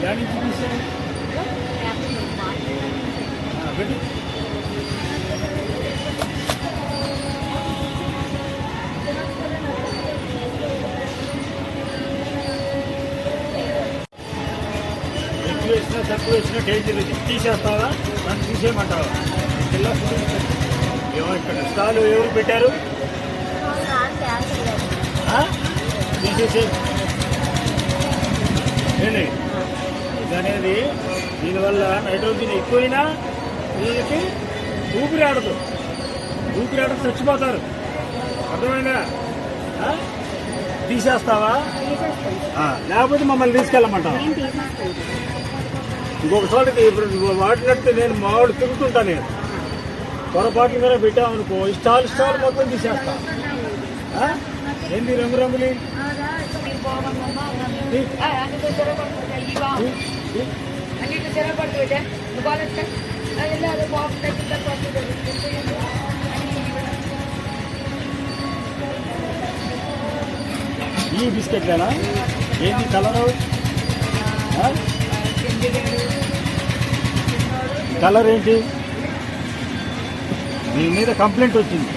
దాని నుంచి తీసాను పెట్టి ఎక్కువ వేసినా తక్కువ వేసినా డేంజర్ ఇది. తీసేస్తావా నన్ను తీసేయమంటావా? ఇలా ఇక్కడ స్టాలు ఎవరు పెట్టారు? తీసేసే ఇది అనేది దీనివల్ల నైట్రోజన్ ఎక్కువైనా వీళ్ళకి ఊపిరి ఆడదు చచ్చిపోతారు. అర్థమైందా? తీసేస్తావా? లేకపోతే మమ్మల్ని తీసుకెళ్ళమంటావా? ఇంకొక చోటకి ఇప్పుడు వాటినట్టు నేను మామిడి తిరుగుతుంటా. నేను పొరపాటు కూడా పెట్టామనుకో స్టాల్ మొత్తం తీసేస్తా. ఏంది రంగురంగులి ఈ బిస్కెట్లేనా? ఏంటి కలరు? కలర్ ఏంటి? దీని మీద కంప్లైంట్ వచ్చింది.